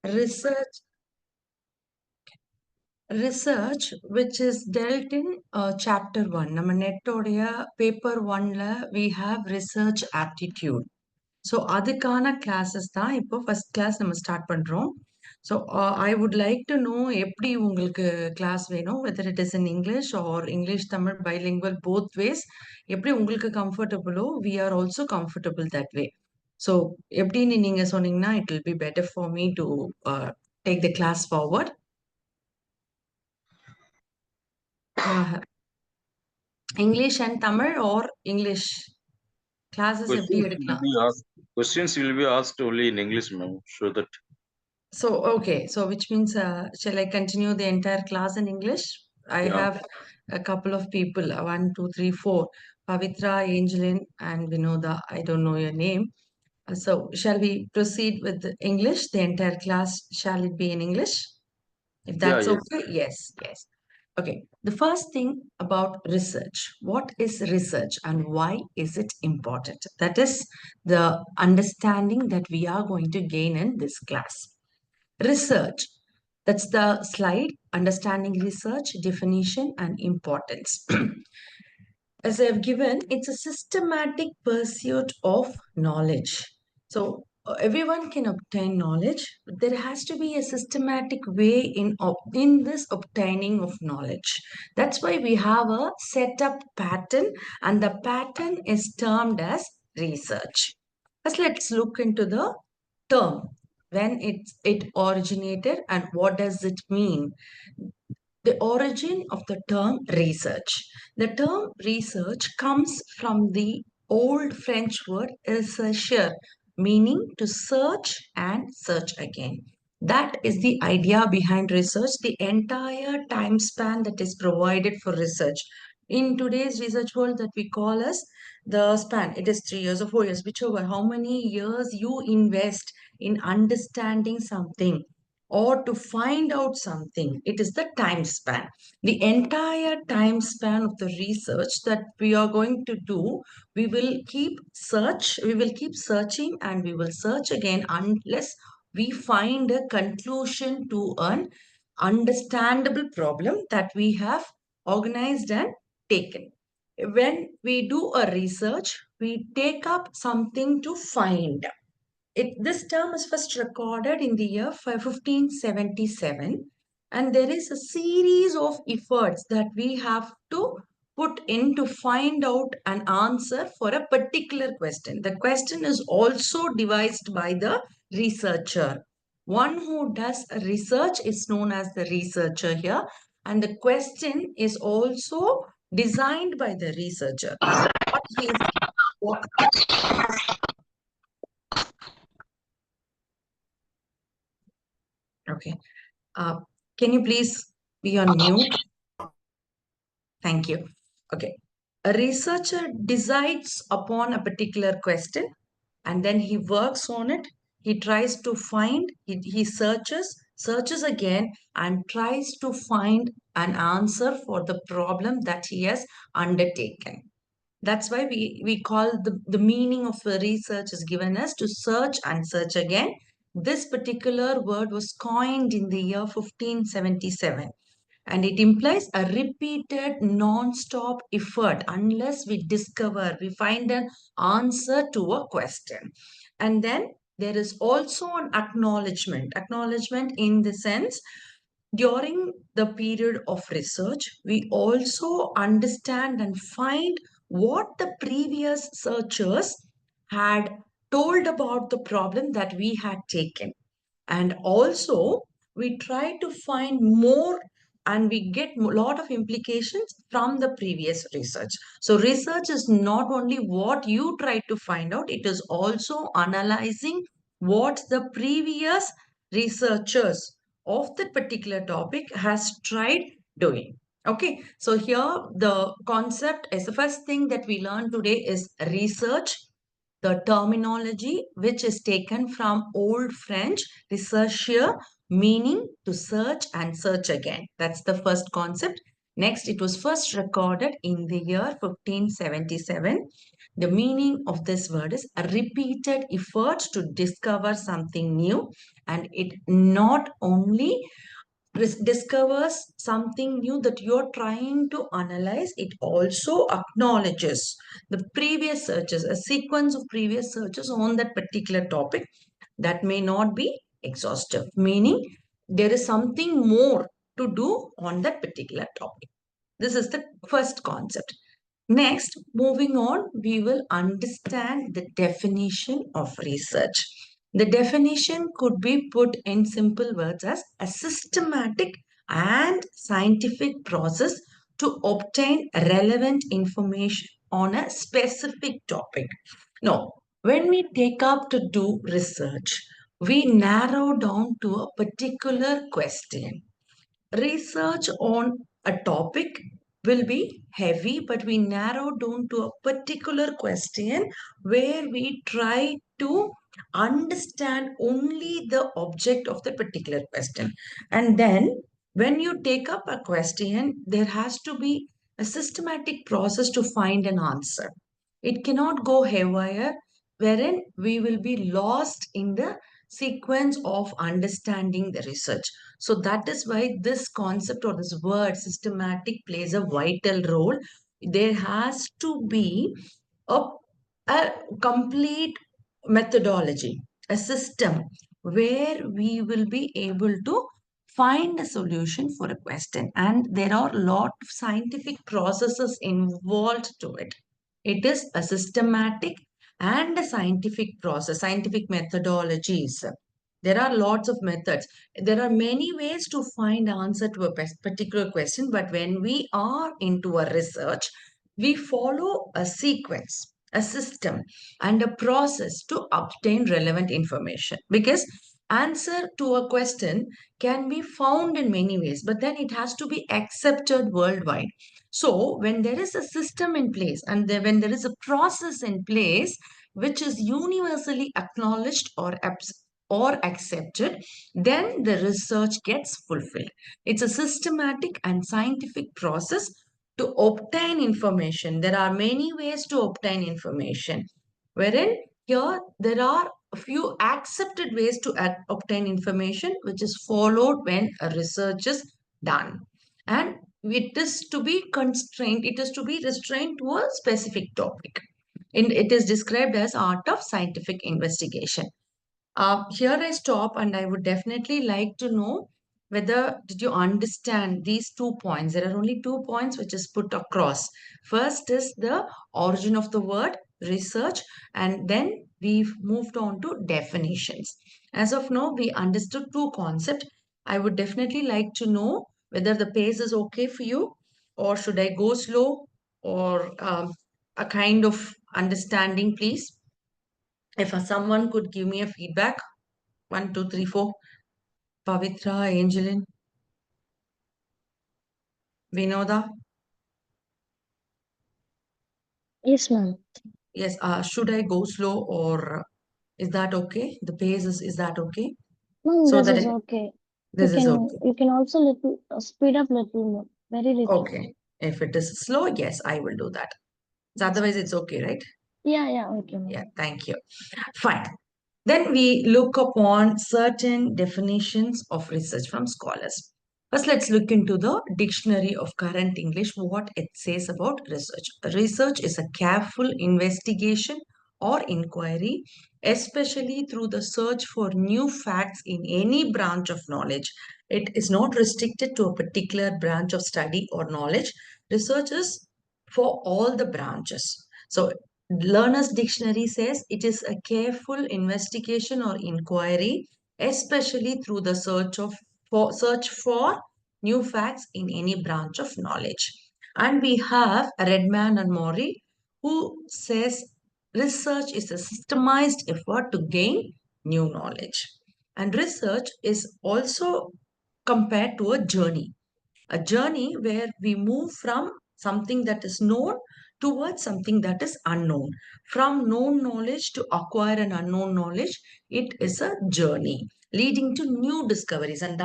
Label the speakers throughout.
Speaker 1: research research which is dealt in chapter 1. நம்ம நெட்டோடைய paper 1ல we have research aptitude. So அதுக்கான classes தான் இப்போ first class நம்ம start பண்றோம். So I would like to know எப்படி உங்களுக்கு class வேணும், whether it is in English or English Tamil bilingual both ways. எப்படி உங்களுக்கு comfortable, we are also comfortable that way. So எப்படின்னு நீங்க சொன்னீங்கன்னா it will be better for me to take the class forward. English and Tamil or English classes எப்படி எடுக்கலாம்?
Speaker 2: Questions will be asked only in English, ma'am. So that.
Speaker 1: So okay, so which means shall I continue the entire class in English? I have a couple of people, 1, 2, 3, 4, Pavitra, Angeline, and Vinoda. I don't know your name. So shall we proceed with the English? The entire class, shall it be in English? If that's okay, yes. Okay, the first thing about research. What is research and why is it important? That is the understanding that we are going to gain in this class. Research. That's the slide, understanding research, definition and importance. As I've given, it's a systematic pursuit of knowledge. So everyone can obtain knowledge, but there has to be a systematic way in this obtaining of knowledge. That's why we have a setup pattern, and the pattern is termed as research. Let's look into the term, when it originated and what does it mean. The origin of the term research. The term research comes from the old French word rechercher, meaning to search and search again. That is the idea behind research, the entire time span that is provided for research. In today's research world that we call as the span, it is 3 years or 4 years, whichever, how many years you invest in understanding something or to find out something. It is the time span. The entire time span of the research that we are going to do, we will keep searching and we will search again unless we find a conclusion to an understandable problem that we have organized and taken. When we do a research, we take up something to find. This term is first recorded in the year 1577, and there is a series of efforts that we have to put in to find out an answer for a particular question. The question is also devised by the researcher. One who does research is known as the researcher here, and the question is also designed by the researcher. Okay. Can you please be on mute? Thank you. Okay. A researcher decides upon a particular question and then he works on it. He tries to find, he searches again and tries to find an answer for the problem that he has undertaken. That's why we call the meaning of the research is given as to search and search again. This particular word was coined in the year 1577, and it implies a repeated non-stop effort unless we find an answer to a question. And then there is also an acknowledgement in the sense, during the period of research, we also understand and find what the previous searchers had told about the problem that we had taken. And also, we try to find more and we get a lot of implications from the previous research. So research is not only what you try to find out, it is also analyzing what the previous researchers of that particular topic has tried doing. Okay, so here the concept is the first thing that we learn today is research, the terminology which is taken from Old French rechercher, meaning to search and search again. That's the first concept. Next, it was first recorded in the year 1577. The meaning of this word is a repeated effort to discover something new, and it not only discovers something new that you're trying to analyze, it also acknowledges the previous searches, a sequence of previous searches on that particular topic that may not be exhaustive, meaning there is something more to do on that particular topic. This is the first concept. Next, moving on, we will understand the definition of research. The definition could be put in simple words as a systematic and scientific process to obtain relevant information on a specific topic. Now, when we take up to do research, we narrow down to a particular question. Research on a topic will be heavy, but we narrow down to a particular question where we try to understand only the object of the particular question. And then when you take up a question, there has to be a systematic process to find an answer. It cannot go haywire, wherein we will be lost in the sequence of understanding the research. So that is why this concept or this word systematic plays a vital role. There has to be a, a complete methodology, a system where we will be able to find a solution for a question. And there are a lot of scientific processes involved to it. It is a systematic and a scientific process, scientific methodologies. There are lots of methods. There are many ways to find answer to a particular question, but when we are into a research, we follow a sequence, a system, and a process to obtain relevant information. Because answer to a question can be found in many ways, but then it has to be accepted worldwide. So when there is a system in place and when there is a process in place which is universally acknowledged or accepted, then the research gets fulfilled. It's a systematic and scientific process to obtain information. There are many ways to obtain information, wherein here there are a few accepted ways to obtain information, which is followed when a research is done. And it is to be constrained, it is to be restrained to a specific topic. And it is described as art of scientific investigation. Here I stop, and I would definitely like to know whether did you understand these 2 points. There are only 2 points which is put across. First is the origin of the word research, and then we've moved on to definitions. As of now, we understood two concepts. I would definitely like to know whether the pace is okay for you, or should I go slow, or a kind of understanding, please. If someone could give me a feedback, 1, 2, 3, 4. Pavitra, Angeline, Vinoda.
Speaker 3: Yes, ma'am.
Speaker 1: Yes, should I go slow, or is that okay? The pace is that okay?
Speaker 3: Ma'am,
Speaker 1: So
Speaker 3: this
Speaker 1: that
Speaker 3: is okay.
Speaker 1: this is okay.
Speaker 3: You can also little speed up little more, very little.
Speaker 1: Okay. If it is slow, yes, I will do that. So
Speaker 3: Yes.
Speaker 1: otherwise, it's okay, right?
Speaker 3: Yeah, okay,
Speaker 1: Yeah,
Speaker 3: ma'am.
Speaker 1: thank you. Fine. Then we look upon certain definitions of research from scholars. First, let's look into the dictionary of current English, what it says about research. Research is a careful investigation or inquiry, especially through the search for new facts in any branch of knowledge. It is not restricted to a particular branch of study or knowledge. Research is for all the branches. So Learner's Dictionary says it is a careful investigation or inquiry, especially through the search for new facts in any branch of knowledge. And we have Redman and Mori, who says research is a systemized effort to gain new knowledge. And research is also compared to a journey where we move from something that is known towards something that is unknown. From known knowledge to acquire an unknown knowledge, it is a journey leading to new discoveries, and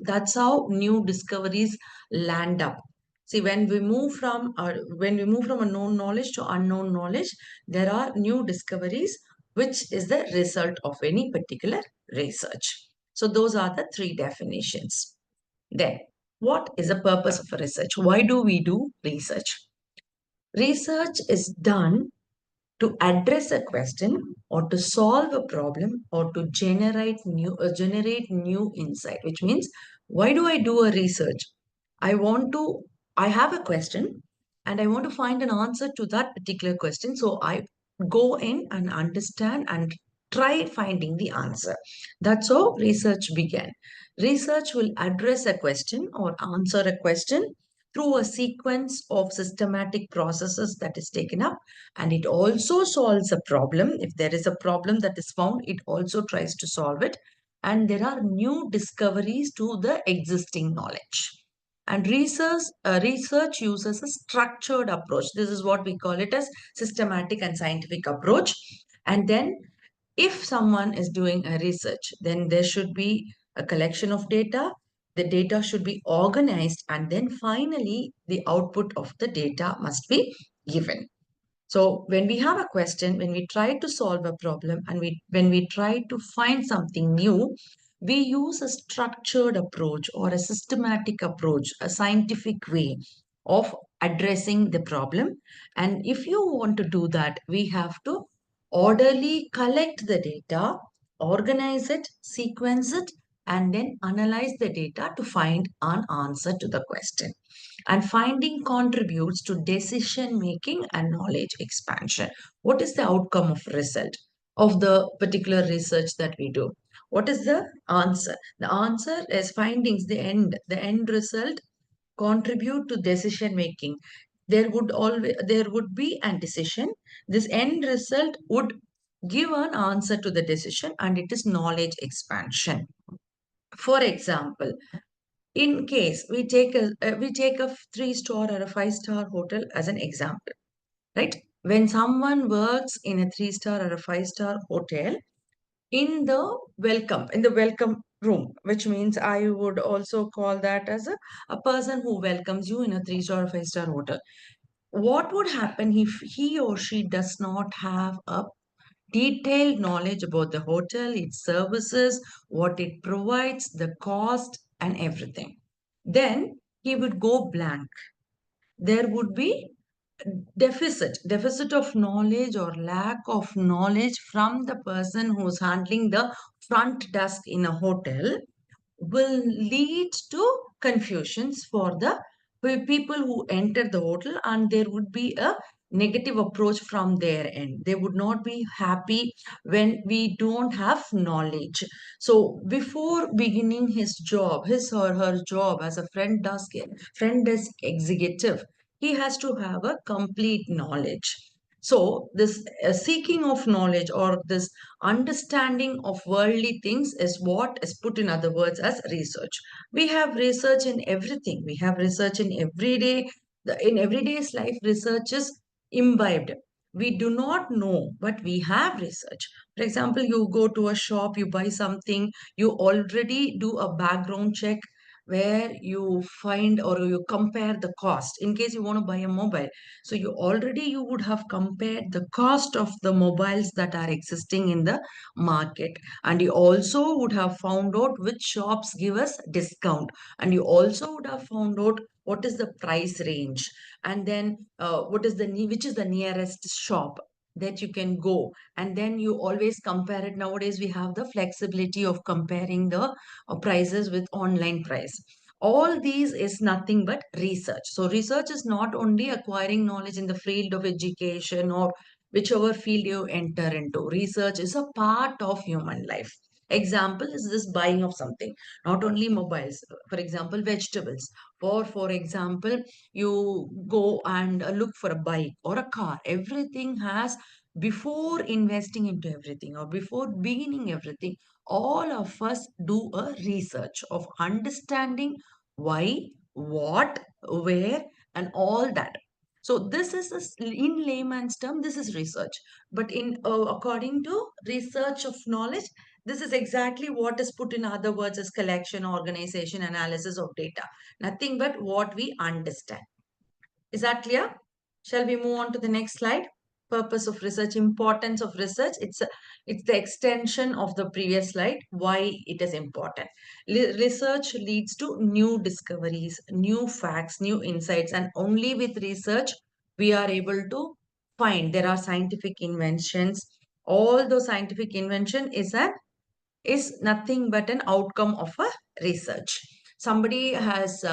Speaker 1: that's how new discoveries land up. See, when we move from a known knowledge to unknown knowledge, there are new discoveries, which is the result of any particular research. So those are the three definitions. Then, what is the purpose of a research? Why do we do research? Research is done to address a question or to solve a problem or to generate new insight, which means, why do I do a research? I have a question and I want to find an answer to that particular question. So I go in and understand and try finding the answer. That's how research began. Research will address a question or answer a question through a sequence of systematic processes that is taken up, and it also solves a problem. If there is a problem that is found, it also tries to solve it, and there are new discoveries to the existing knowledge. And research uses a structured approach. This is what we call it as systematic and scientific approach. And then if someone is doing a research, then there should be a collection of data. The data should be organized, and then finally the output of the data must be given. So when we have a question, when we try to solve a problem, and when we try to find something new, we use a structured approach or a systematic approach, a scientific way of addressing the problem. And if you want to do that, we have to orderly collect the data, organize it, sequence it, and then analyze the data to find an answer to the question. And finding contributes to decision making and knowledge expansion. What is the outcome of result of the particular research that we do? What is the answer? The answer is findings, the end result contribute to decision making. There would be a decision. This end result would give an answer to the decision, and it is knowledge expansion. For example, in case we take a 3-star or a 5-star hotel as an example, right? When someone works in a 3-star or a 5-star hotel, in the welcome room, which means I would also call that as a person who welcomes you in a 3-star or 5-star hotel. What would happen if he or she does not have a detailed knowledge about the hotel, its services, what it provides, the cost, and everything? Then he would go blank. There would be deficit of knowledge or lack of knowledge from the person who's handling the front desk in a hotel, will lead to confusions for the people who enter the hotel, and there would be a negative approach from their end. They would not be happy when we don't have knowledge. So before beginning his or her job as a front desk executive, he has to have a complete knowledge. So this seeking of knowledge or this understanding of worldly things is what is put in other words as research. We have research in everything. We have research in everyday, in everyday's life, research is imbibed. We do not know, but we have research. For example, you go to a shop, you buy something, you already do a background check where you find or you compare the cost in case you want to buy a mobile. So you would have compared the cost of the mobiles that are existing in the market, and you also would have found out which shops give us discount, and you also would have found out what is the price range, and then which is the nearest shop that you can go, and then you always compare it. Nowadays we have the flexibility of comparing the prices with online price. All these is nothing but research. So research is not only acquiring knowledge in the field of education or whichever field you enter into. Research is a part of human life. Example is this buying of something, not only mobiles, for example, vegetables. For example, you go and look for a bike or a car. Everything has, before investing into everything or before beginning everything, all of us do a research of understanding why, what, where, and all that. So this is in layman's term, this is research. But in according to research of knowledge, this is exactly what is put in other words as collection, organization, analysis of data. Nothing but what we understand. Is that clear? Shall we move on to the next slide? Purpose of research, importance of research. It's the extension of the previous slide, why it is important. Research leads to new discoveries, new facts, new insights, and only with research we are able to find there are scientific inventions. All those scientific invention is nothing but an outcome of a research. Somebody has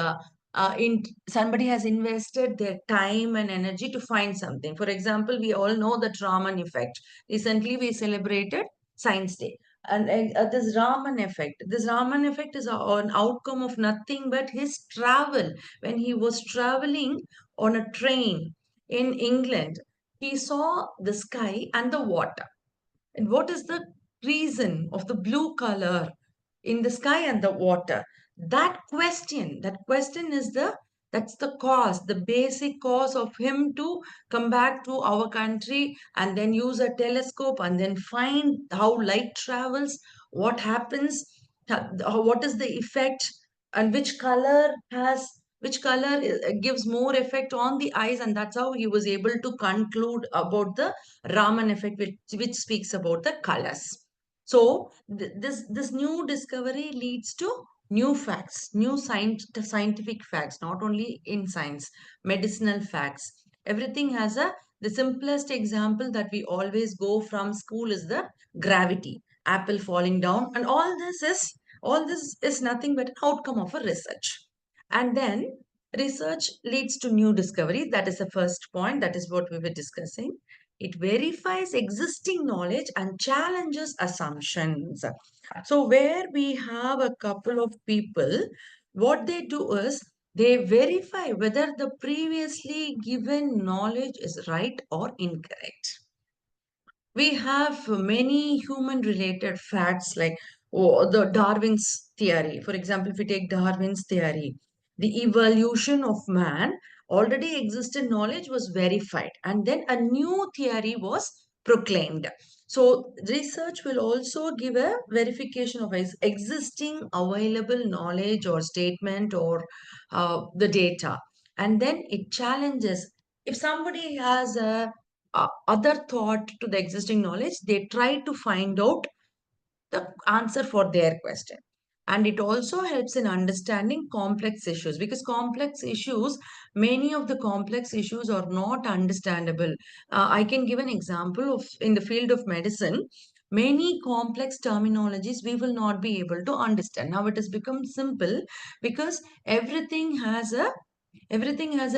Speaker 1: somebody has invested their time and energy to find something. For example, we all know the Raman effect. Recently, we celebrated Science Day. And this Raman effect is an outcome of nothing but his travel. When he was traveling on a train in England, he saw the sky and the water. And what is the reason of the blue color in the sky and the water? That question is that's the cause, the basic cause of him to come back to our country and then use a telescope and then find how light travels, what happens, what is the effect, and which color gives more effect on the eyes, and that's how he was able to conclude about the Raman effect, which speaks about the colors. So this new discovery leads to new facts, new scientific facts, not only in science, medicinal facts. Everything has the simplest example that we always go from school is the gravity, apple falling down, and all this is nothing but an outcome of a research. And then research leads to new discovery. That is the first point. That is what we were discussing. It verifies existing knowledge and challenges assumptions. So, where we have a couple of people, what they do is they verify whether the previously given knowledge is right or incorrect. We have many human related facts like the Darwin's theory. For example, if we take Darwin's theory, the evolution of man, already existed knowledge was verified, and then a new theory was proclaimed. So research will also give a verification of existing available knowledge or statement or the data, and then it challenges. If somebody has a other thought to the existing knowledge, they try to find out the answer for their question. And it also helps in understanding complex issues, because many of the complex issues are not understandable. I can give an example of in the field of medicine. Many complex terminologies we will not be able to understand. Now it has become simple because everything has a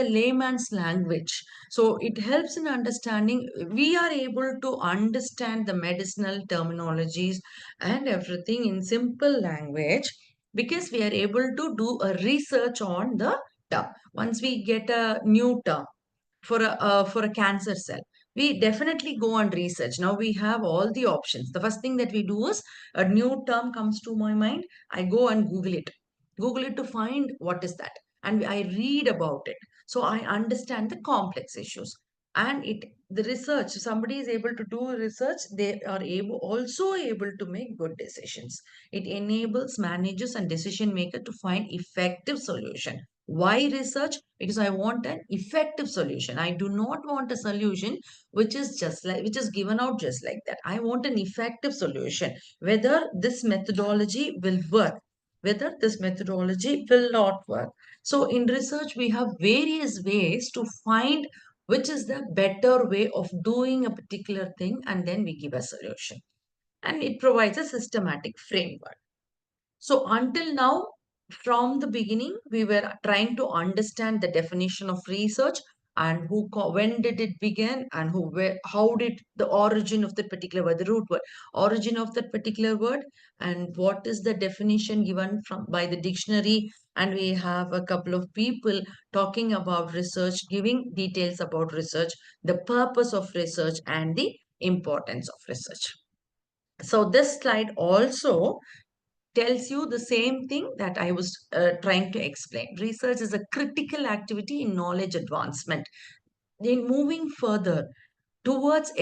Speaker 1: layman's language. So it helps in understanding. We are able to understand the medicinal terminologies and everything in simple language because we are able to do a research on the term. Once we get a new term for a cancer cell, we definitely go and research. Now we have all the options. The first thing that we do is a new term comes to my mind. I go and Google it to find what is that, and I read about it. So I understand the complex issues. And the research, somebody is able to do research, they are also able to make good decisions. It enables managers and decision makers to find effective solution. Why research? Because I want an effective solution. I do not want a solution which is given out just like that. I want an effective solution. Whether this methodology will work, whether this methodology will not work. So in research, we have various ways to find which is the better way of doing a particular thing, and then we give a solution. And it provides a systematic framework. So until now, from the beginning, we were trying to understand the definition of research and when did it begin, and how did the origin of that particular word, the root word, origin of that particular word, and what is the definition given by the dictionary. And we have a couple of people talking about research, giving details about research, the purpose of research, and the importance of research. So this slide also tells you the same thing that I was trying to explain. Research is a critical activity in knowledge advancement. In moving further towards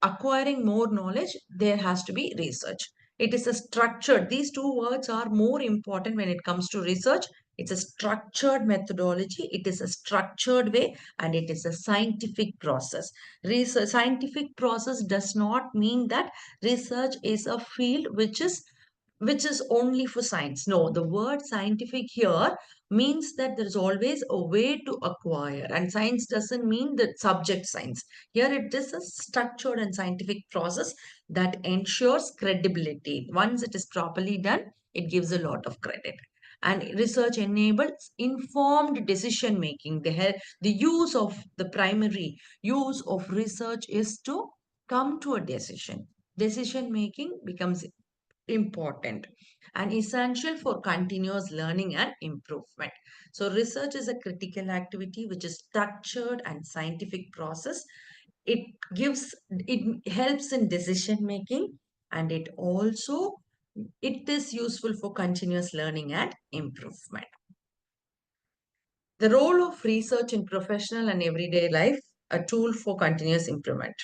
Speaker 1: acquiring more knowledge, there has to be research. It is a structured, these two words are more important when it comes to research. It's a structured methodology, it is a structured way, and it is a scientific process. Research, scientific process does not mean that research is a field which is only for science. No, the word scientific here means that there is always a way to acquire, and science doesn't mean the subject science. Here it is a structured and scientific process that ensures credibility. Once it is properly done, it gives a lot of credit. And research enables informed decision making. The use of the primary use of research is to come to a decision. Decision making becomes important and essential for continuous learning and improvement. So research is a critical activity which is structured and scientific process. It helps in decision making, and it is useful for continuous learning and improvement. The role of research in professional and everyday life, a tool for continuous improvement.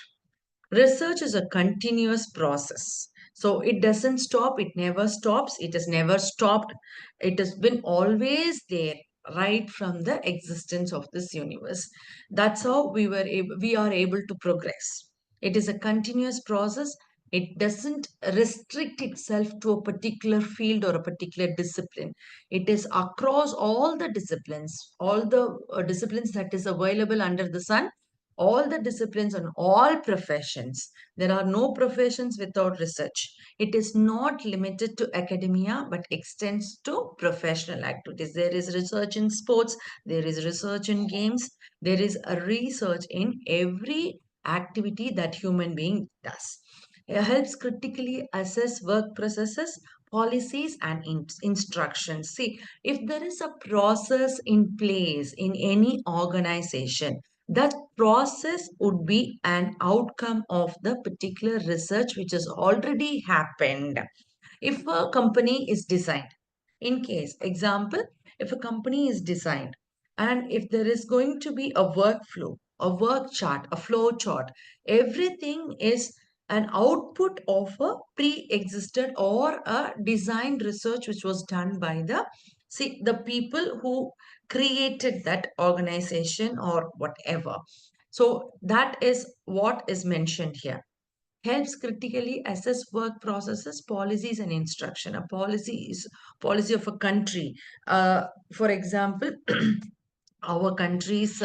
Speaker 1: Research is a continuous process. So it doesn't stop, it never stops, it has never stopped. It has been always there right from the existence of this universe. That's how we are able to progress. It is a continuous process. It doesn't restrict itself to a particular field or a particular discipline. It is across all the disciplines that is available under the sun, all the disciplines and all professions. There are no professions without research. It is not limited to academia, but extends to professional activities. There is research in sports, there is research in games, there is a research in every activity that human being does. It helps critically assess work processes, policies, and instructions. See, if there is a process in place in any organization, that process would be an outcome of the particular research which has already happened. If a company is designed, in case, example, if a company is designed and if there is going to be a workflow, a work chart, a flow chart, everything is an output of a pre-existed or a designed research which was done by the people who created that organization or whatever. So that is what is mentioned here. Helps critically assess work processes, policies, and instruction. A policy is policy of a country. For example, our country's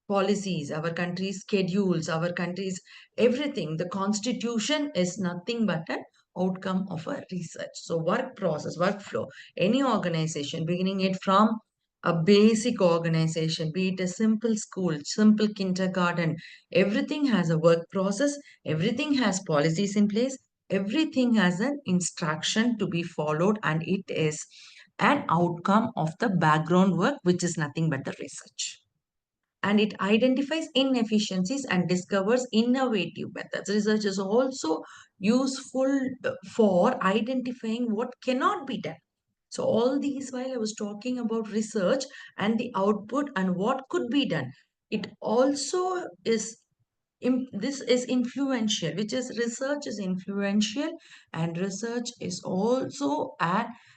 Speaker 1: policies, our country's schedules, our country's everything. The constitution is nothing but an outcome of a research. So work process, workflow, any organization, beginning it from a basic organization, be it a simple school, simple kindergarten, everything has a work process, everything has policies in place, everything has an instruction to be followed, and it is an outcome of the background work, which is nothing but the research. And it identifies inefficiencies and discovers innovative methods. Research is also useful for identifying what cannot be done. So all these while I was talking about research and the output and what could be done, it also is this is influential, which is research is influential, and research is also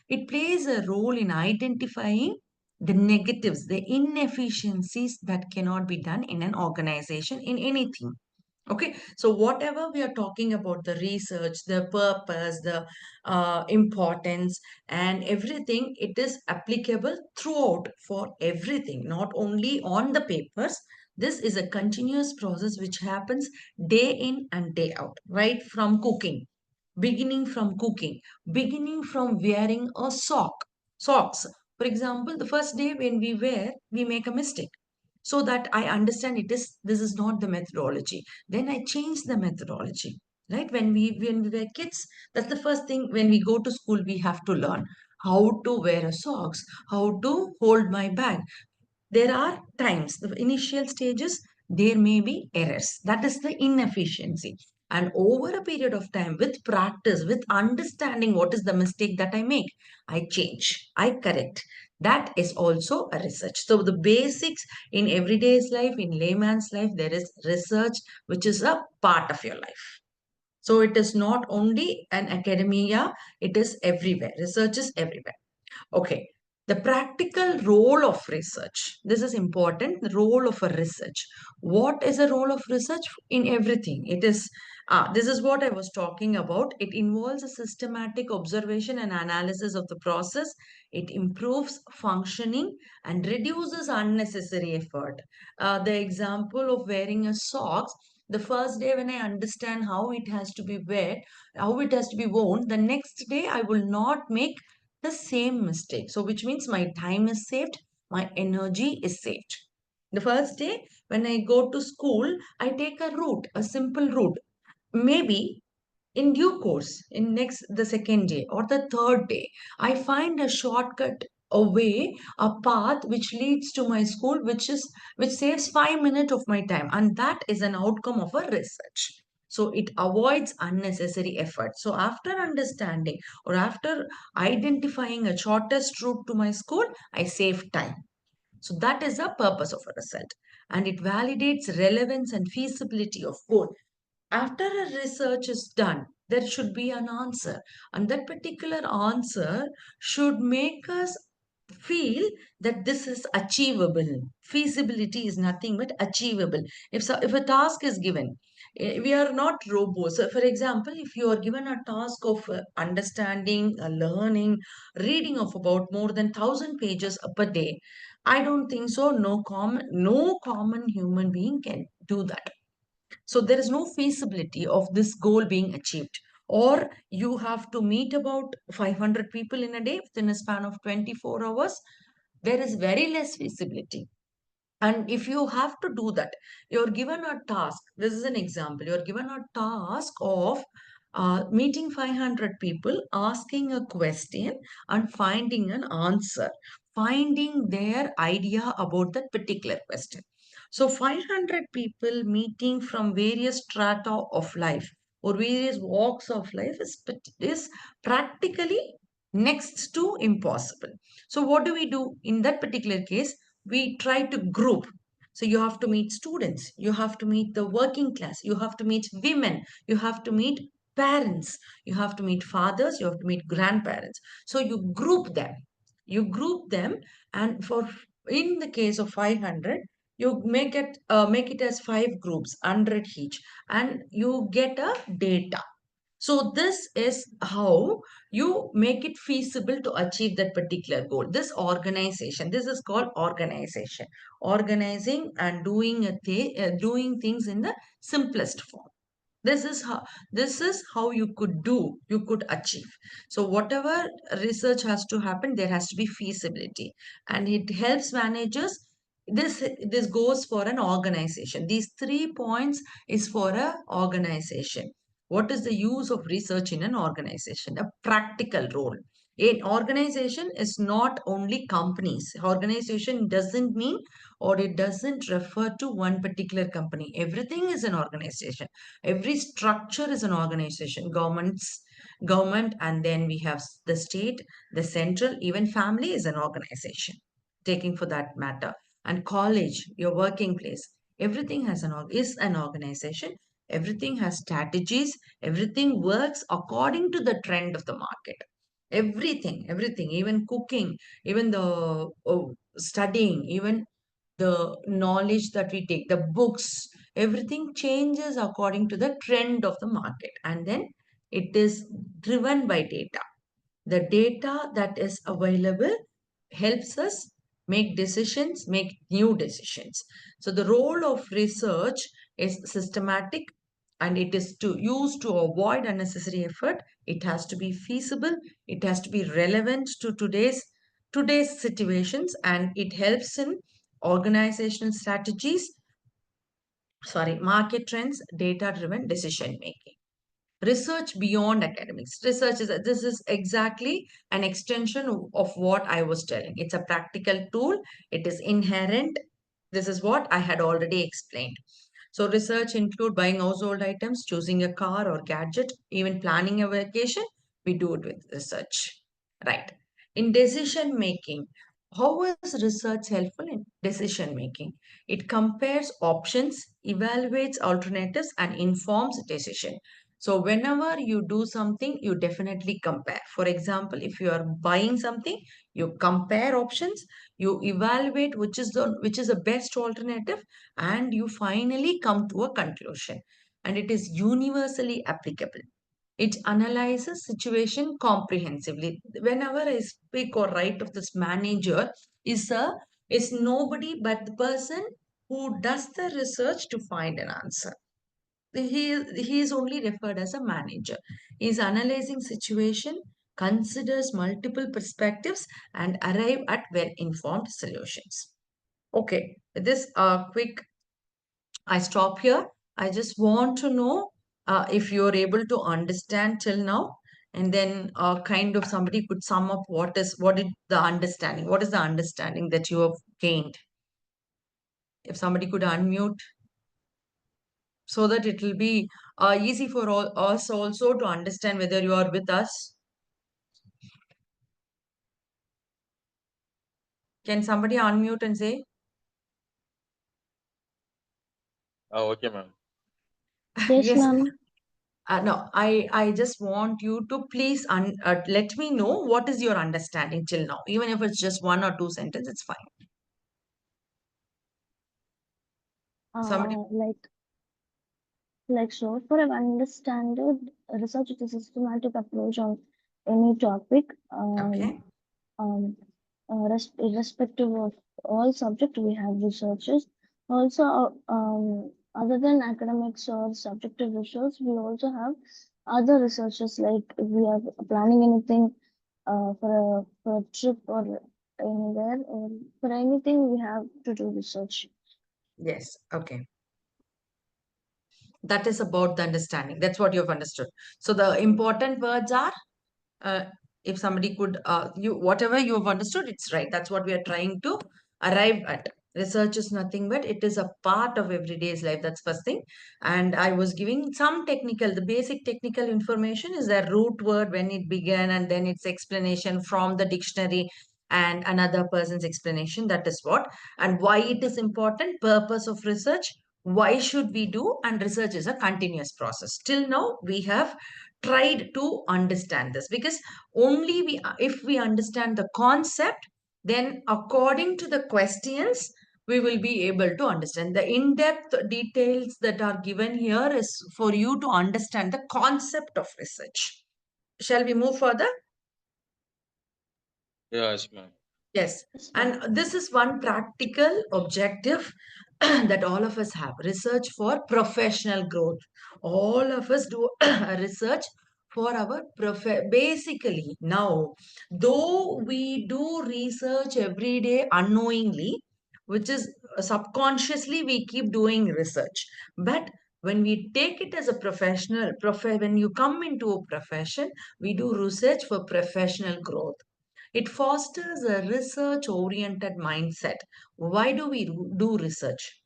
Speaker 1: it plays a role in identifying the negatives, the inefficiencies that cannot be done in an organization in anything. Okay, so whatever we are talking about, the research, the purpose, the importance, and everything, it is applicable throughout for everything, not only on the papers. This is a continuous process which happens day in and day out, right from cooking, beginning from wearing a socks. For example, the first day when we wear, we make a mistake, so that I understand this is not the methodology. Then I change the methodology. Right? When we were kids, that's the first thing. When we go to school, we have to learn how to wear a socks, how to hold my bag. There are times, the initial stages, there may be errors. That is the inefficiency. And over a period of time, with practice, with understanding what is the mistake that I make, I change, I correct. That is also a research. So the basics in everyday's life, in layman's life, there is research, which is a part of your life. So it is not only an academia, it is everywhere. Research is everywhere. Okay. The practical role of research. This is important. The role of a research. What is the role of research in everything? It is, this is what I was talking about. It involves a systematic observation and analysis of the process. It improves functioning and reduces unnecessary effort. The example of wearing a socks, the first day when I understand how it has to be wear, how it has to be worn, the next day I will not make the same mistake. So, which means my time is saved, my energy is saved. The first day when I go to school, I take a route, a simple route. Maybe in due course, in next the second day or the third day, I find a shortcut, a way, a path which leads to my school, which saves 5 minutes of my time, and that is an outcome of a research. So it avoids unnecessary effort. So after understanding or after identifying a shortest route to my school, I save time. So that is the purpose of a result, and it validates relevance and feasibility of goal. After a research is done, there should be an answer, and that particular answer should make us feel that this is achievable. Feasibility is nothing but achievable. If a task is given, we are not robots. So for example, if you are given a task of understanding, learning, reading of about more than 1,000 pages per day, I don't think so. No common human being can do that. So there is no feasibility of this goal being achieved. Or you have to meet about 500 people in a day within a span of 24 hours. There is very less feasibility. And if you have to do that, you're given a task. This is an example. You're given a task of meeting 500 people, asking a question, and finding an answer, finding their idea about that particular question. So, 500 people meeting from various strata of life or various walks of life is practically next to impossible. So, what do we do in that particular case? We try to group. So you have to meet students, you have to meet the working class, you have to meet women, you have to meet parents, you have to meet fathers, you have to meet grandparents. So you group them, and for in the case of 500, you make it as 5 groups, 100 each, and you get a data. So this is how you make it feasible to achieve that particular goal. This is called organization. Organizing and doing things in the simplest form. This is how you could achieve. So whatever research has to happen, there has to be feasibility, and it helps managers. This goes for an organization. These 3 points is for a organization. What is the use of research in an organization? A practical role. An organization is not only companies. Organization doesn't mean, or it doesn't refer to one particular company. Everything is an organization. Every structure is an organization. Government, and then we have the state, the central, even family is an organization, taking for that matter. And college, your working place, everything is an organization. Everything has strategies. Everything works according to the trend of the market. Everything, even cooking, even the studying, even the knowledge that we take, the books, everything changes according to the trend of the market. And then it is driven by data. The data that is available helps us make new decisions. So the role of research is systematic, and it is to use to avoid unnecessary effort. It has to be feasible, it has to be relevant to today's situations, and it helps in organizational strategies, market trends, data driven decision making. Research beyond academics. This is exactly an extension of what I was telling. It's a practical tool. It is inherent. This is what I had already explained. So research include buying household items, choosing a car or gadget, even planning a vacation. We do it with research, right? In decision making, how is research helpful in decision making? It compares options, evaluates alternatives, and informs decision. So whenever you do something, you definitely compare. For example, if you are buying something, you compare options, you evaluate which is the best alternative, and you finally come to a conclusion. And it is universally applicable. It analyzes situation comprehensively. Whenever I speak or write of this manager, is a is nobody but the person who does the research to find an answer. He is only referred as a manager. He is analyzing situation, considers multiple perspectives, and arrive at well-informed solutions. Okay, with this quick, I stop here. I just want to know if you're able to understand till now, and then kind of somebody could sum up what is the understanding, what is the understanding that you have gained. If somebody could unmute so that it will be easy for all us also to understand whether you are with us. Can somebody unmute and say?
Speaker 2: Oh, okay, ma'am.
Speaker 3: Yes,
Speaker 1: Yes.
Speaker 3: ma'am.
Speaker 1: No, I just want you to please let me know what is your understanding till now. Even if it's just one or two sentences, it's fine. Somebody,
Speaker 3: Like so, for an understanding research is a systematic approach on any topic,
Speaker 1: okay.
Speaker 3: irrespective of all subject we have researches. Also, other than academics or subjective research, we also have other researches like if we are planning anything for a trip or anywhere or for anything we have to do research.
Speaker 1: Yes, okay. That is about the understanding. That's what you've understood. So the important words are uh, if somebody could you whatever you have understood, it's right. That's what we are trying to arrive at. Research is nothing but it is a part of everyday's life. That's first thing. And I was giving some technical, the basic technical information is the root word, when it began, and then its explanation from the dictionary and another person's explanation. That is what, and why it is important, purpose of research, why should we do, and research is a continuous process. Till now we have tried to understand this, because only we if we understand the concept, then according to the questions we will be able to understand. The in-depth details that are given here is for you to understand the concept of research. Shall we move further?
Speaker 2: Yes, ma'am.
Speaker 1: Yes,
Speaker 3: Yes, ma'am.
Speaker 1: and this is one practical objective that all of us have, research for professional growth. All of us do research for our basically now, though we do research every day unknowingly, which is subconsciously we keep doing research. But when we take it as a when you come into a profession, we do research for professional growth. It fosters a research oriented mindset. Why do we do research?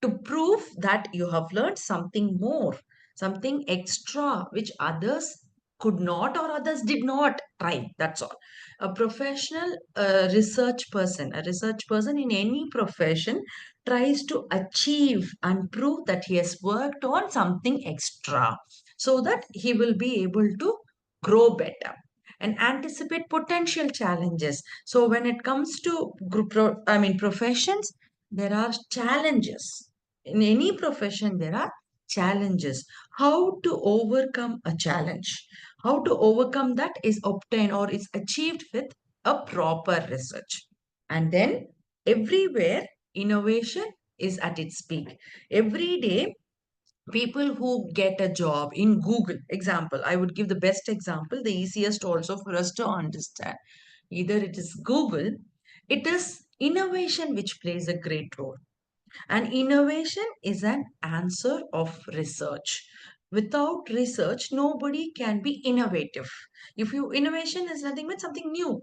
Speaker 1: To prove that you have learned something more, something extra, which others could not or others did not try. That's all. A professional a research person in any profession tries to achieve and prove that he has worked on something extra so that he will be able to grow better and anticipate potential challenges. So when it comes to professions, there are challenges. In any profession, there are challenges. How to overcome a challenge? How to overcome that is obtained or is achieved with a proper research. And then everywhere, innovation is at its peak. Every day, people who get a job in Google, example, I would give the best example, the easiest also for us to understand. Either it is Google, it is innovation which plays a great role. And innovation is an answer of research. Without research, nobody can be innovative. If you innovation is nothing but something new,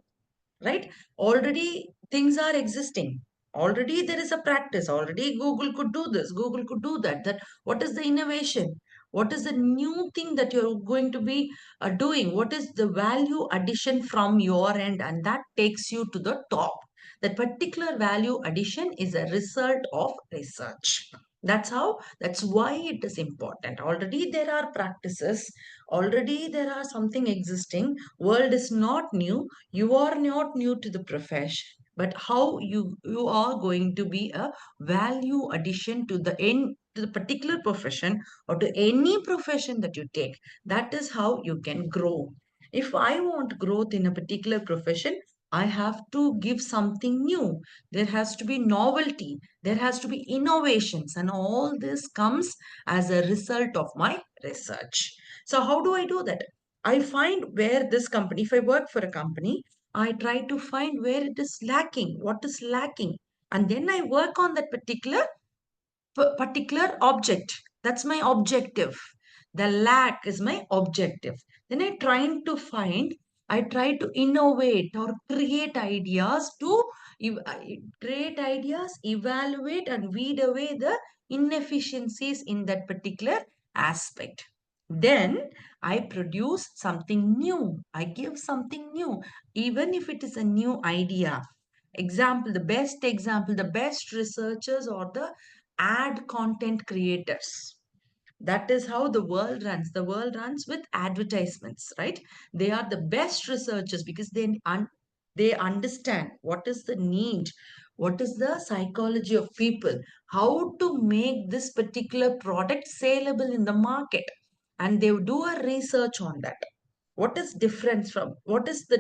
Speaker 1: right? Already things are existing. Already there is a practice. Already Google could do this, Google could do that. That what is the innovation? What is the new thing that you're going to be doing? What is the value addition from your end? And that takes you to the top. That particular value addition is a result of research. That's why it is important. Already there are practices, already there are something existing. World is not new. You are not new to the profession. But how you are going to be a value addition to the particular profession or to any profession that you take. That is how you can grow. If I want growth in a particular profession, I have to give something new. There has to be novelty, there has to be innovations, and all this comes as a result of my research. So how do I do that? I find where this company, if I work for a company, I try to find where it is lacking, what is lacking, and then I work on that particular object. That's my objective. The lack is my objective. Then I try to innovate or create ideas to create ideas, evaluate and weed away the inefficiencies in that particular aspect. Then I produce something new. I give something new, even if it is a new idea. The best researchers or the ad content creators. That is how the world runs. The world runs with advertisements, right? They are the best researchers because they understand what is the need, what is the psychology of people, how to make this particular product saleable in the market, and they do a research on that. What is the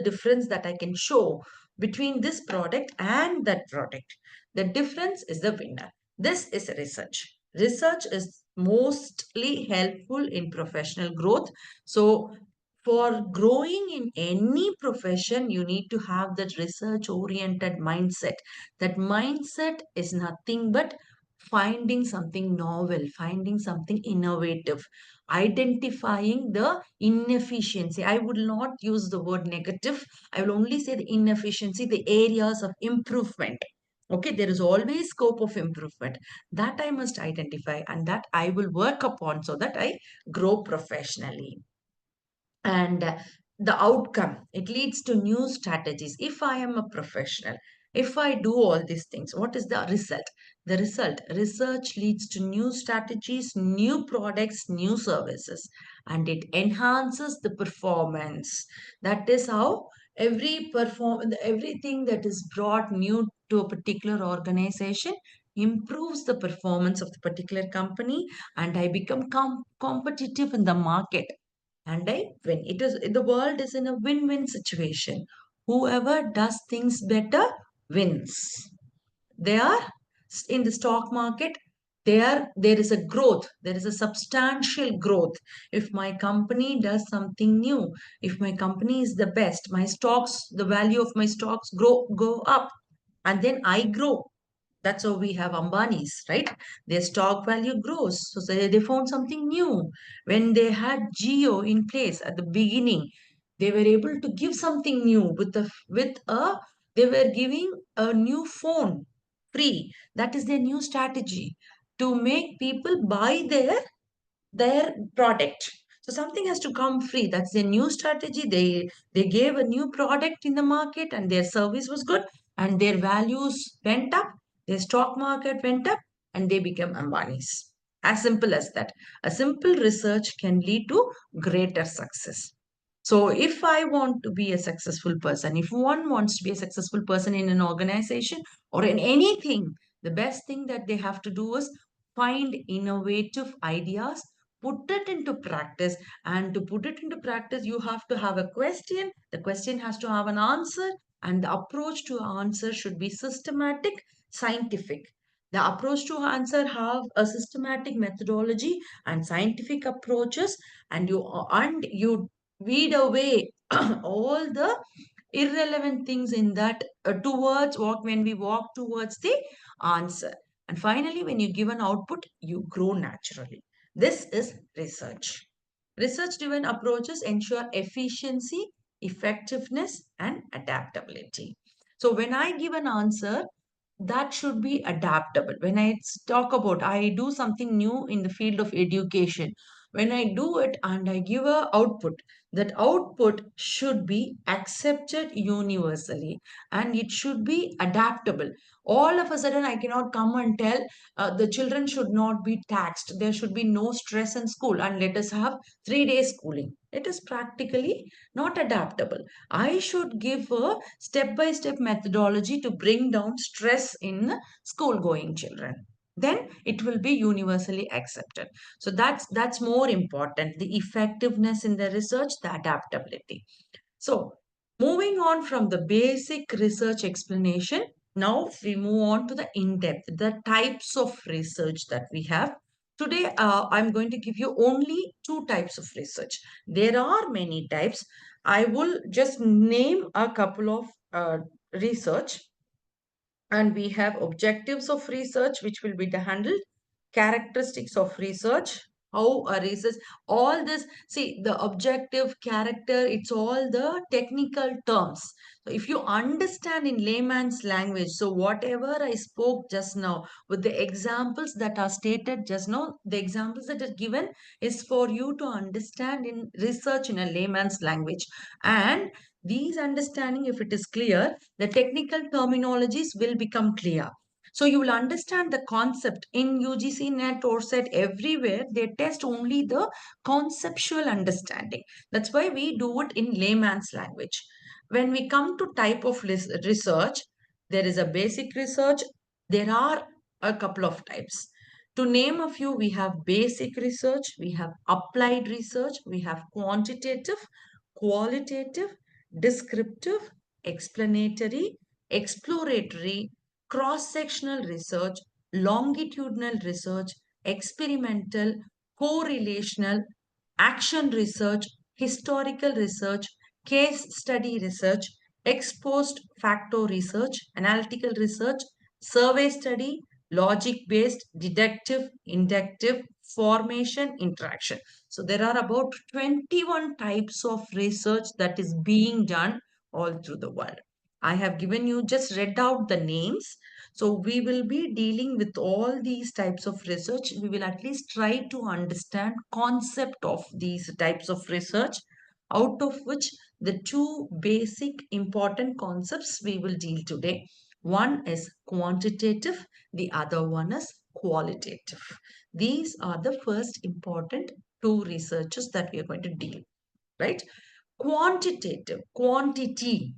Speaker 1: difference that I can show between this product and that product? The difference is the winner. This is research. Research is mostly helpful in professional growth. So for growing in any profession, you need to have that research oriented mindset. That mindset is nothing but finding something novel, finding something innovative, identifying the inefficiency. I would not use the word negative. I will only say the inefficiency, the areas of improvement. Okay, there is always scope of improvement that I must identify and that I will work upon so that I grow professionally. And the outcome, it leads to new strategies. If I am a professional, if I do all these things, what is the result? The result, research leads to new strategies, new products, new services, and it enhances the performance. That is how everything that is brought new to a particular organization improves the performance of the particular company, and I become competitive in the market and I win. The world is in a win-win situation. Whoever does things better wins. They are in the stock market. There is a growth. There is a substantial growth. If my company does something new, if my company is the best, my stocks, the value of my stocks go up, and then I grow. That's how we have Ambani's, right? Their stock value grows. So they found something new. When they had Geo in place at the beginning, they were able to give something new they were giving a new phone free. That is their new strategy to make people buy their product. So something has to come free. That's their new strategy. They gave a new product in the market and their service was good and their values went up, their stock market went up, and they became Ambani's. As simple as that. A simple research can lead to greater success. So if I want to be a successful person, if one wants to be a successful person in an organization or in anything, the best thing that they have to do is find innovative ideas, put it into practice. And to put it into practice, you have to have a question. The question has to have an answer, and the approach to answer should be systematic, scientific. The approach to answer have a systematic methodology and scientific approaches, and you weed away all the irrelevant things in that towards walk when we walk towards the answer. And finally, when you give an output, you grow naturally. This is research. Research driven approaches ensure efficiency, effectiveness, and adaptability. So when I give an answer, that should be adaptable. When I talk about I do something new in the field of education, When I do it and I give a output, that output should be accepted universally and it should be adaptable. All of a sudden, I cannot come and tell the children should not be taxed. There should be no stress in school and let us have 3 days schooling. It is practically not adaptable. I should give a step-by-step methodology to bring down stress in school-going children. Then it will be universally accepted. So that's more important. The effectiveness in the research, the adaptability. So moving on from the basic research explanation, now we move on to the in-depth, the types of research that we have. Today, I'm going to give you only two types of research. There are many types. I will just name a couple of research, and we have objectives of research which will be handled, characteristics of research, how a research, all this, see the objective, character, it's all the technical terms. So if you understand in layman's language, so whatever I spoke just now with the examples that are stated just now, the examples that are given is for you to understand in research in a layman's language. And these understanding, if it is clear, the technical terminologies will become clear. So you will understand the concept in UGC-NET or SET everywhere. They test only the conceptual understanding. That's why we do it in layman's language. When we come to type of research, there is a basic research. There are a couple of types. To name a few, we have basic research, we have applied research, we have quantitative, qualitative, descriptive, explanatory, exploratory, cross-sectional research, longitudinal research, experimental, correlational, action research, historical research, case study research, ex post facto research, analytical research, survey study, logic-based, deductive, inductive, formation, interaction. So there are about 21 types of research that is being done all through the world. I have given you, just read out the names. So we will be dealing with all these types of research. We will at least try to understand concept of these types of research, out of which the two basic important concepts we will deal today. One is quantitative, the other one is qualitative. These are the first important two researches that we are going to deal, right? Quantitative, quantity.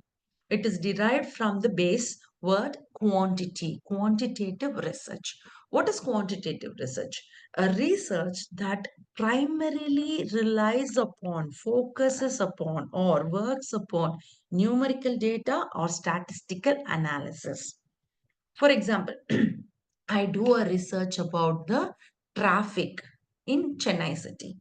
Speaker 1: It is derived from the base word quantity, quantitative research. What is quantitative research? A research that primarily relies upon, focuses upon, or works upon numerical data or statistical analysis. For example, I do a research about the traffic in Chennai city.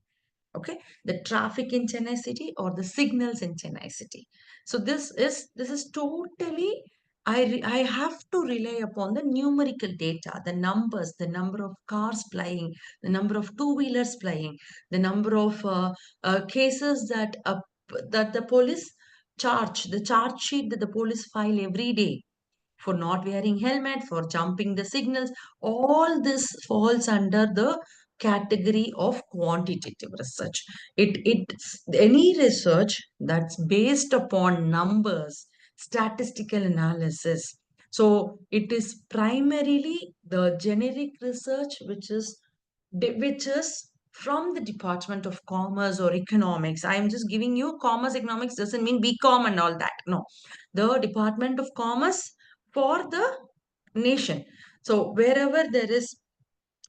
Speaker 1: Okay, the traffic in Chennai city or the signals in Chennai city. So this is totally, I have to rely upon the numerical data, the numbers, the number of cars flying, the number of two-wheelers flying, the number of cases that the police charge, the charge sheet that the police file every day for not wearing helmet, for jumping the signals. All this falls under the category of quantitative research. It's any research that's based upon numbers, statistical analysis. So it is primarily the generic research which is from the Department of Commerce or Economics. I am just giving you commerce, economics doesn't mean BCom and all that. No, the Department of Commerce for the nation. So wherever there is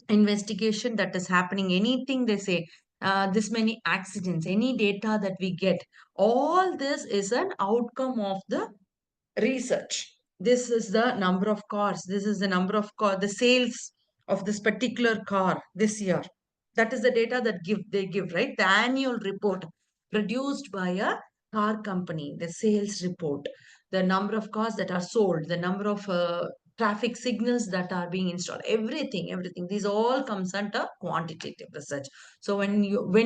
Speaker 1: investigation that is happening, anything they say, this many accidents, any data that we get, all this is an outcome of the research. This is the number of cars. This is the number of the sales of this particular car this year. That is the data that they give, right? The annual report produced by a car company, the sales report, the number of cars that are sold, the number of traffic signals that are being installed, everything. These all comes under quantitative research. So when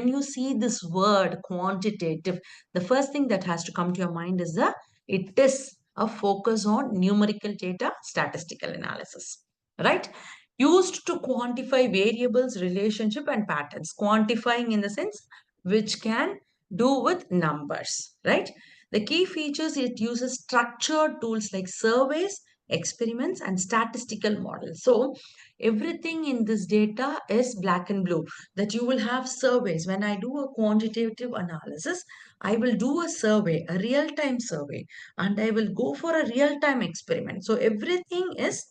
Speaker 1: you see this word quantitative, the first thing that has to come to your mind is it is a focus on numerical data, statistical analysis, right? used to quantify variables, relationship, and patterns. Quantifying in the sense which can do with numbers, right? The key features, it uses structured tools like surveys, experiments, and statistical models. So everything in this data is black and blue. That you will have surveys. When I do a quantitative analysis, I will do a survey, a real-time survey, and I will go for a real-time experiment. So everything is,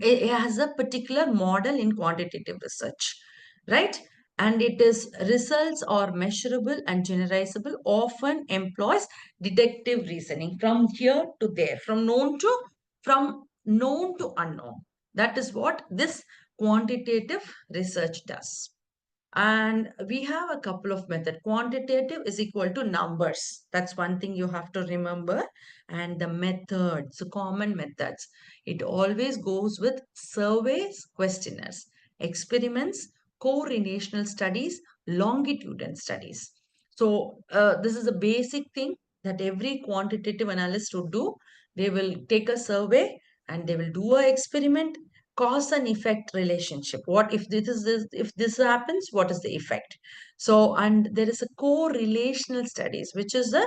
Speaker 1: it has a particular model in quantitative research, right? And it is results are measurable and generalizable, often employs deductive reasoning from here to there, from known to unknown. That is what this quantitative research does. And we have a couple of methods. Quantitative is equal to numbers. That's one thing you have to remember. And the methods, so common methods, it always goes with surveys, questionnaires, experiments, correlational studies, longitudinal studies. So this is a basic thing that every quantitative analyst would do. They will take a survey and they will do an experiment, cause and effect relationship. What if if this happens, what is the effect? So, and there is a correlational studies, which is a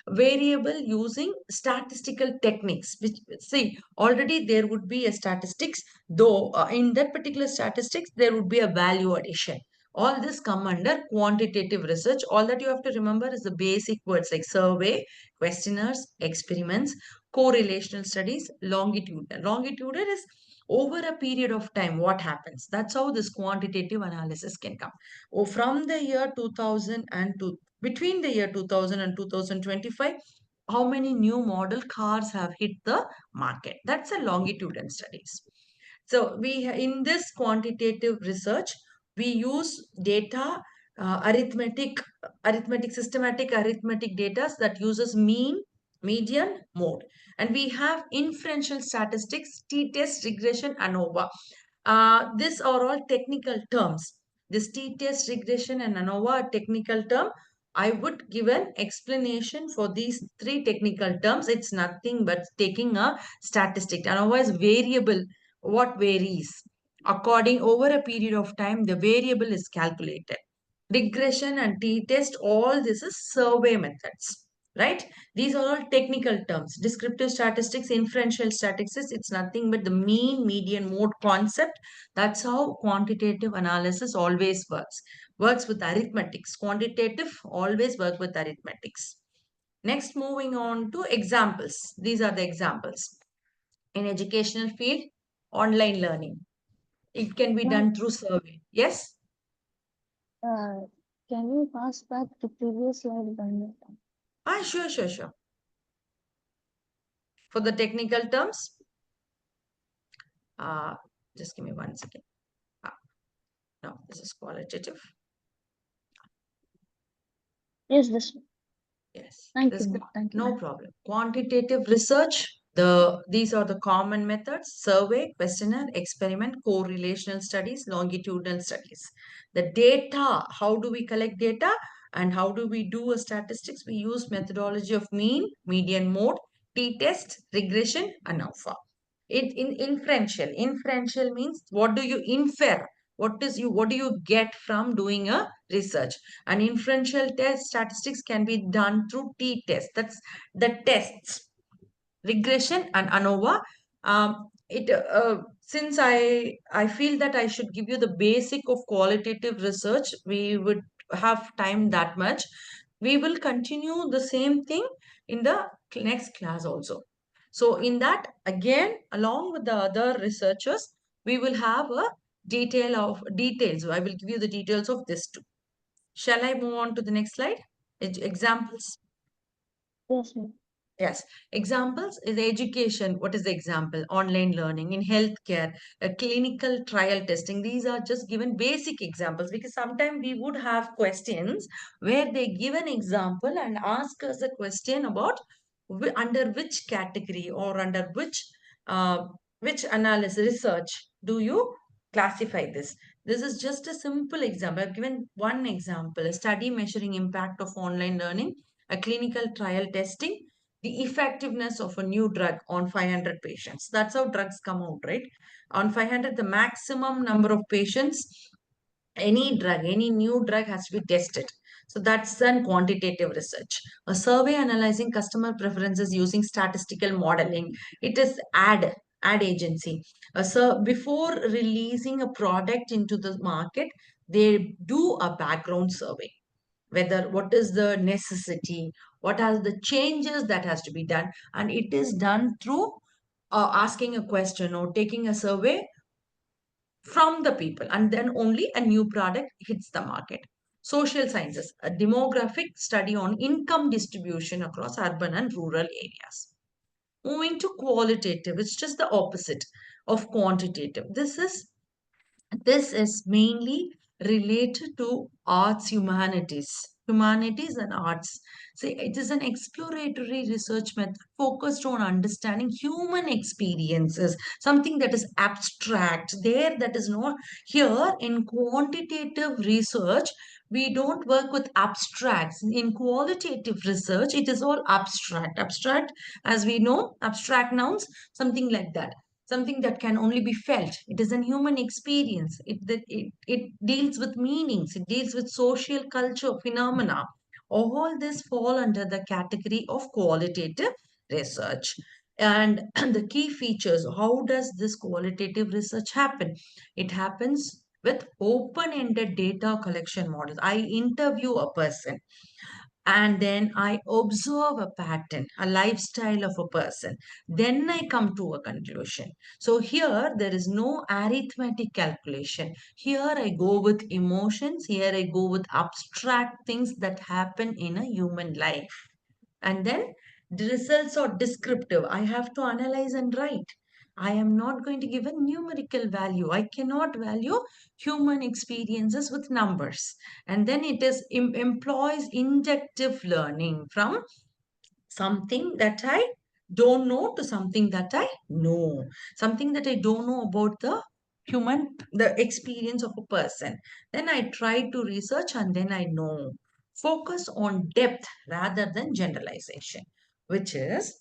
Speaker 1: variable using statistical techniques, which, see, already there would be a statistics, though in that particular statistics there would be a value addition. All this come under quantitative research. All that you have to remember is the basic words like survey, questionnaires, experiments, correlational studies, longitudinal. Longitudinal is over a period of time what happens. That's how this quantitative analysis can come. Oh, from the year 2000 and to between the year 2000 and 2025, how many new model cars have hit the market? That's a longitudinal studies. So we in this quantitative research, we use data, systematic arithmetic data that uses mean, median, mode. And we have inferential statistics, t-test, regression, ANOVA. These are all technical terms. This t-test, regression, and ANOVA are technical term. I would give an explanation for these three technical terms. It's nothing but taking a statistic. ANOVA is variable. What varies? According over a period of time, the variable is calculated. Regression and t-test, all this is survey methods, right? These are all technical terms. Descriptive statistics, inferential statistics, it's nothing but the mean, median, mode concept. That's how quantitative analysis always works. Works with arithmetics. Quantitative always work with arithmetics. Next, moving on to examples. These are the examples. In educational field, online learning. It can be
Speaker 3: Ma'am,
Speaker 1: done through survey. Yes?
Speaker 3: can you pass back the previous slide by me?
Speaker 1: Sure, sure, sure. For the technical terms, uh, just give me 1 second. No, this is qualitative.
Speaker 3: Yes, this one.
Speaker 1: Yes,
Speaker 3: Thank you, ma'am. Thank you,
Speaker 1: no
Speaker 3: ma'am.
Speaker 1: problem. Quantitative research, these are the common methods: survey, questionnaire, experiment, correlational studies, longitudinal studies. The data, how do we collect data and how do we do a statistics? We use methodology of mean, median, mode, t-test, regression, and alpha. It in inferential. Inferential means what do you infer? What do you get from doing a research? An inferential test statistics can be done through t-test. That's the tests. Regression and ANOVA. It since I feel that I should give you the basic of qualitative research, we would have time that much. We will continue the same thing in the next class also. So in that, again, along with the other researchers, we will have a details. I will give you the details of this too. Shall I move on to the next slide? Examples.
Speaker 3: Yes, ma'am.
Speaker 1: Yes, examples is education. What is the example? Online learning in healthcare, clinical trial testing. These are just given basic examples because sometimes we would have questions where they give an example and ask us a question about under which category or under uh, which analysis research do you classify this. This is just a simple example. I've given one example: a study measuring impact of online learning, a clinical trial testing. the effectiveness of a new drug on 500 patients. That's how drugs come out, right? On 500, the maximum number of patients, any drug, any new drug has to be tested. So that's then quantitative research. A survey analyzing customer preferences using statistical modeling. It is ad agency. So before releasing a product into the market, they do a background survey, whether what is the necessity, what are the changes that has to be done, and it is done through asking a question or taking a survey from the people, and then only a new product hits the market. Social sciences, a demographic study on income distribution across urban and rural areas. Moving to qualitative, it's just the opposite of quantitative. This is mainly related to humanities and arts. See, it is an exploratory research method focused on understanding human experiences, something that is abstract. There, that is not here in quantitative research. We don't work with abstracts. In qualitative research, it is all abstract. Abstract, as we know, abstract nouns, something like that, something that can only be felt. It is a human experience. It deals with meanings. It deals with social culture phenomena. All this fall under the category of qualitative research. And the key features, how does this qualitative research happen? It happens with open-ended data collection models. I interview a person, and then I observe a pattern, a lifestyle of a person. Then I come to a conclusion. So here there is no arithmetic calculation. Here I go with emotions. Here I go with abstract things that happen in a human life. And then the results are descriptive. I have to analyze and write. I am not going to give a numerical value. I cannot value human experiences with numbers. And then it is employs inductive learning from something that I don't know to something that I know. Something that I don't know about the experience of a person. Then I try to research and then I know. Focus on depth rather than generalization, which is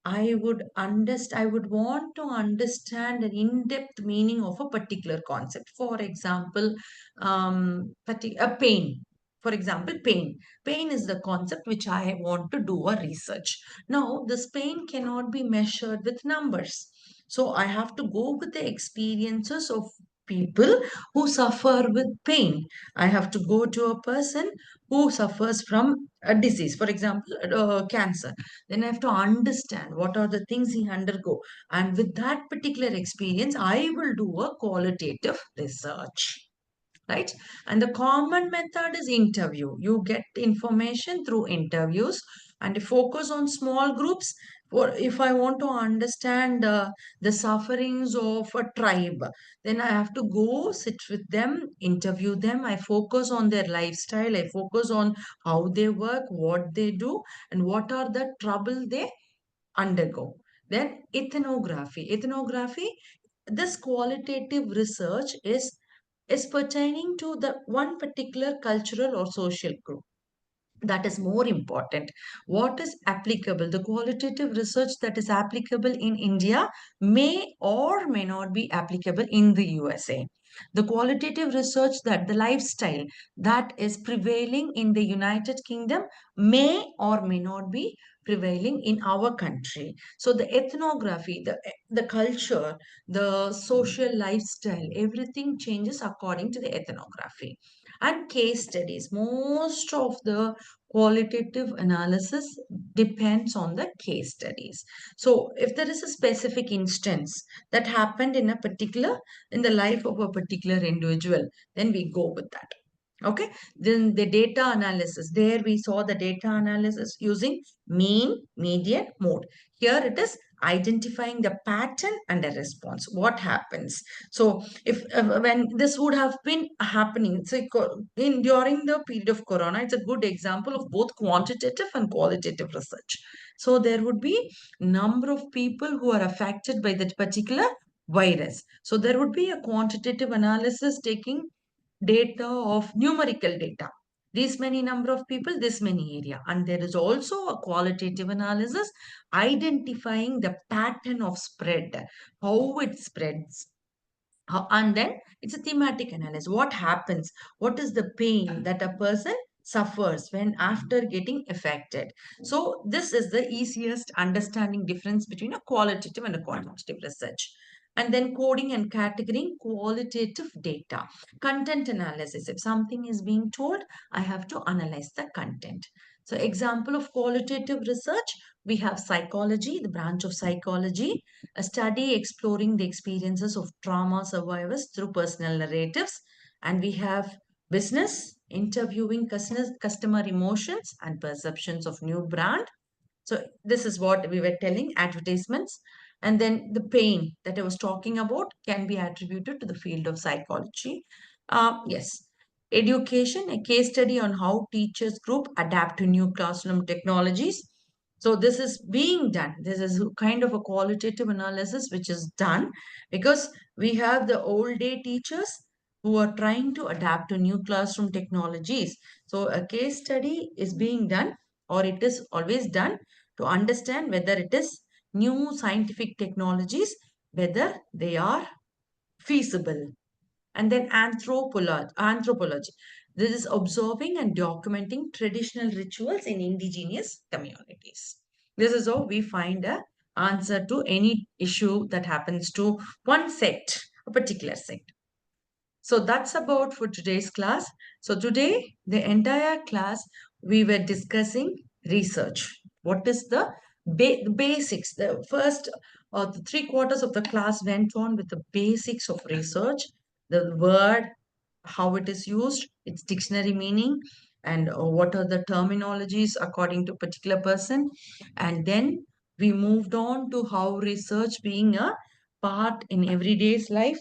Speaker 1: I would want to understand an in-depth meaning of a particular concept. For example, a pain. For example, pain. Pain is the concept which I want to do a research. Now, this pain cannot be measured with numbers. So I have to go with the experiences of people who suffer with pain. I have to go to a person who suffers from a disease, for example, cancer. Then I have to understand what are the things he undergo. And with that particular experience, I will do a qualitative research, right? And the common method is interview. You get information through interviews and focus on small groups. Or if I want to understand the sufferings of a tribe, then I have to go sit with them, interview them. I focus on their lifestyle. I focus on how they work, what they do, and what are the trouble they undergo. Then ethnography, this qualitative research is pertaining to the one particular cultural or social group. That is more important. What is applicable? The qualitative research that is applicable in India may or may not be applicable in the USA. The qualitative research that the lifestyle that is prevailing in the United Kingdom may or may not be prevailing in our country. So the ethnography, the culture, the social lifestyle, everything changes according to the ethnography. And case studies, most of the qualitative analysis depends on the case studies. So if there is a specific instance that happened in the life of a particular individual, then we go with that. Okay, then the data analysis, there we saw the data analysis using mean, median, mode. Here it is identifying the pattern and a response. What happens? So if when this would have been happening, so during the period of corona, it's a good example of both quantitative and qualitative research. So there would be number of people who are affected by that particular virus. So there would be a quantitative analysis taking data of numerical data. This many number of people, this many area. And there is also a qualitative analysis identifying the pattern of spread, how it spreads. And then it's a thematic analysis. What happens? What is the pain that a person suffers when after getting affected? So this is the easiest understanding difference between a qualitative and a quantitative research. And then coding and categorizing qualitative data. Content analysis. If something is being told, I have to analyze the content. So example of qualitative research, we have psychology, the branch of psychology, a study exploring the experiences of trauma survivors through personal narratives. And we have business, interviewing customer emotions and perceptions of new brand. So this is what we were telling, advertisements. And then the pain that I was talking about can be attributed to the field of psychology. Yes. Education, a case study on how teachers group adapt to new classroom technologies. So this is being done. This is kind of a qualitative analysis which is done because we have the old day teachers who are trying to adapt to new classroom technologies. So a case study is being done, or it is always done, to understand whether it is new scientific technologies, whether they are feasible. And then anthropology. This is observing and documenting traditional rituals in indigenous communities. This is how we find a answer to any issue that happens to one sect, a particular sect. So that's about for today's class. So today, the entire class, we were discussing research. What is the basics? The first the 3/4 of the class went on with the basics of research, the word, how it is used, its dictionary meaning, and what are the terminologies according to particular person. And then we moved on to how research being a part in everyday's life,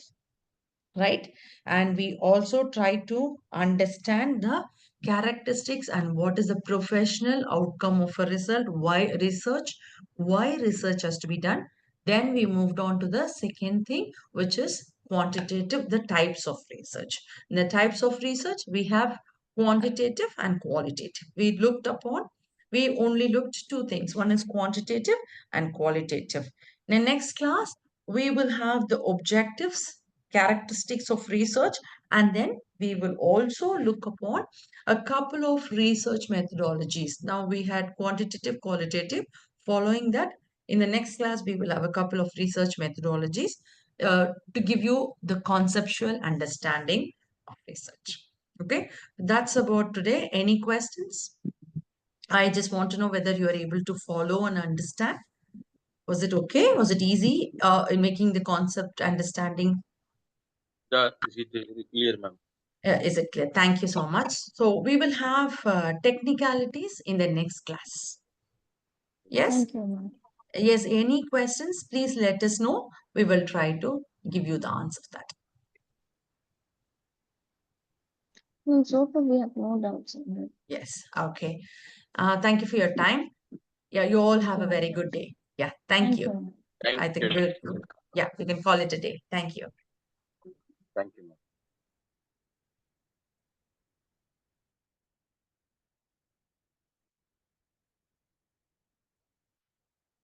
Speaker 1: right? And we also try to understand the characteristics and what is the professional outcome of a result, why research has to be done. Then we moved on to the second thing, which is quantitative, the types of research. In the types of research, we have quantitative and qualitative. We only looked two things. One is quantitative and qualitative. In the next class, we will have the objectives, characteristics of research, and then we will also look upon a couple of research methodologies. Now we had quantitative, qualitative. Following that, in the next class, we will have a couple of research methodologies to give you the conceptual understanding of research. Okay, that's about today. Any questions? I just want to know whether you are able to follow and understand. Was it okay? Was it easy in making the concept understanding?
Speaker 2: Yeah, is it clear, ma'am?
Speaker 1: Is it clear? Thank you so much. So we will have technicalities in the next class. Yes?
Speaker 3: Thank you, ma'am.
Speaker 1: Yes, any questions, please let us know. We will try to give you the answer to that.
Speaker 3: Well, so far we have no doubts in it.
Speaker 1: Yes, okay. Thank you for your time. Yeah, you all have a very good day. Yeah, thank
Speaker 3: Thank
Speaker 1: you.
Speaker 3: you, ma'am.
Speaker 2: Thank
Speaker 1: I think
Speaker 2: you.
Speaker 1: we can call it a day. Thank you.
Speaker 2: Thank you, ma'am.